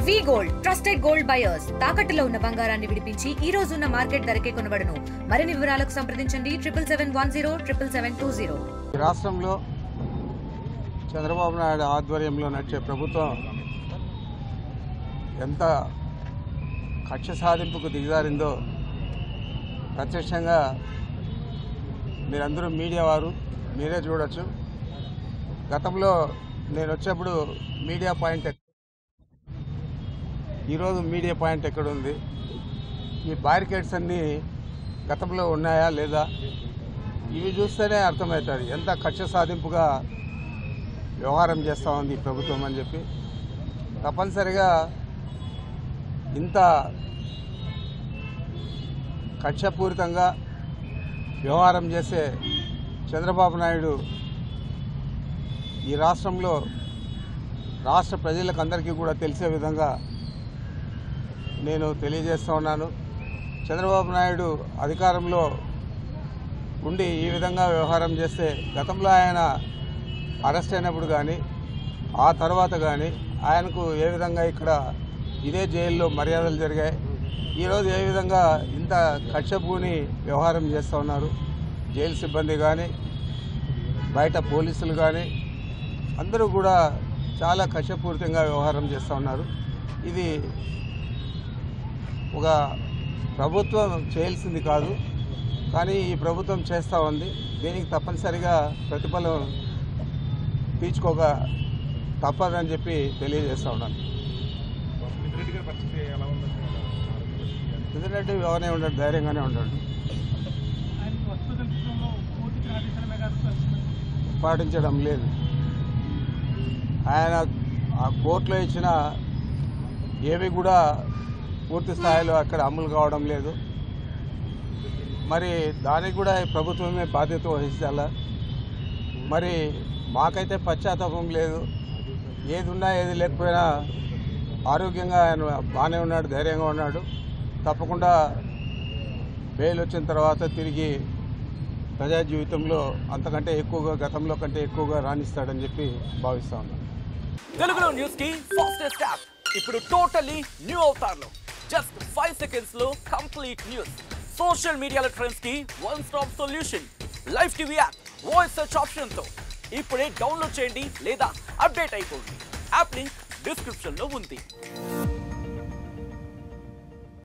వి gold trusted gold buyers తాకట్టులో ఉన్న బంగారాన్ని విడిపించి ఈ రోజు ఉన్న మార్కెట్ ధరకే కొనబడును. మరిన్ని వివరాలకు సంప్రదించండి 77107720. రాష్ట్రంలో చంద్రబాబు నాయుడు ఆధ్వర్యంలో నడిచే ప్రభుత్వం ఎంత కక్ష సాధింపుకు దిగజారిందో ప్రత్యక్షంగా మీరందరూ మీడియా వారు మీరే చూడొచ్చు. గతంలో నేను వచ్చేప్పుడు మీడియా పాయింట్ ఈరోజు మీడియా పాయింట్ ఎక్కడుంది? ఈ బ్యారికేడ్స్ అన్నీ గతంలో ఉన్నాయా లేదా? ఇవి చూస్తేనే అర్థమవుతుంది ఎంత కక్ష సాధింపుగా వ్యవహారం చేస్తూ ఉంది ప్రభుత్వం అని చెప్పి. తప్పనిసరిగా ఇంత కక్షపూరితంగా వ్యవహారం చేసే చంద్రబాబు నాయుడు ఈ రాష్ట్రంలో రాష్ట్ర ప్రజలకు అందరికీ కూడా తెలిసే విధంగా నేను తెలియజేస్తూ ఉన్నాను. చంద్రబాబు నాయుడు అధికారంలో ఉండి ఈ విధంగా వ్యవహారం చేస్తే గతంలో ఆయన అరెస్ట్ అయినప్పుడు కానీ ఆ తర్వాత కానీ ఆయనకు ఏ విధంగా ఇక్కడ ఇదే జైల్లో మర్యాదలు జరిగాయి, ఈరోజు ఏ విధంగా ఇంత కక్షపూని వ్యవహారం చేస్తూ ఉన్నారు. జైలు సిబ్బంది కానీ బయట పోలీసులు కానీ అందరూ కూడా చాలా కక్షపూరితంగా వ్యవహారం చేస్తూ ఉన్నారు. ఇది ఒక ప్రభుత్వం చేయాల్సింది కాదు, కానీ ఈ ప్రభుత్వం చేస్తూ ఉంది. దీనికి తప్పనిసరిగా ప్రతిఫలం తీర్చుకోక తప్పదని చెప్పి తెలియజేస్తూ ఉన్నాను. ఎందుకంటే ఎవరైనా ఉంటాడు, ధైర్యంగానే ఉంటాడు, పాటించడం లేదు. ఆయన ఆ కోర్టులో ఇచ్చిన ఏవి కూడా పూర్తి స్థాయిలో అక్కడ అమలు కావడం లేదు. మరి దానికి కూడా ప్రభుత్వమే బాధ్యత వహించాలా? మరి మాకైతే పశ్చాత్తాపం లేదు. ఏది ఉన్నా ఏది లేకపోయినా ఆరోగ్యంగా ఆయన బాగానే ఉన్నాడు, ధైర్యంగా ఉన్నాడు. తప్పకుండా బెయిల్ వచ్చిన తర్వాత తిరిగి ప్రజా జీవితంలో అంతకంటే ఎక్కువగా గతంలో కంటే ఎక్కువగా రాణిస్తాడని చెప్పి భావిస్తా ఉన్నాను. తెలుగులో న్యూస్ కి ఫాస్టెస్ట్ యాప్ ఇప్పుడు టోటలీ న్యూ అవతార్లో జస్ట్ 5 seconds లో కంప్లీట్ న్యూస్. సోషల్ మీడియాలో ట్రెండ్స్ కి one stop solution. Live TV app voice search option తో ఇప్పుడే డౌన్లోడ్ చేయండి లేదా అప్డేట్ అయిపోండి. యాప్ లింక్ డిస్క్రిప్షన్ లో ఉంది.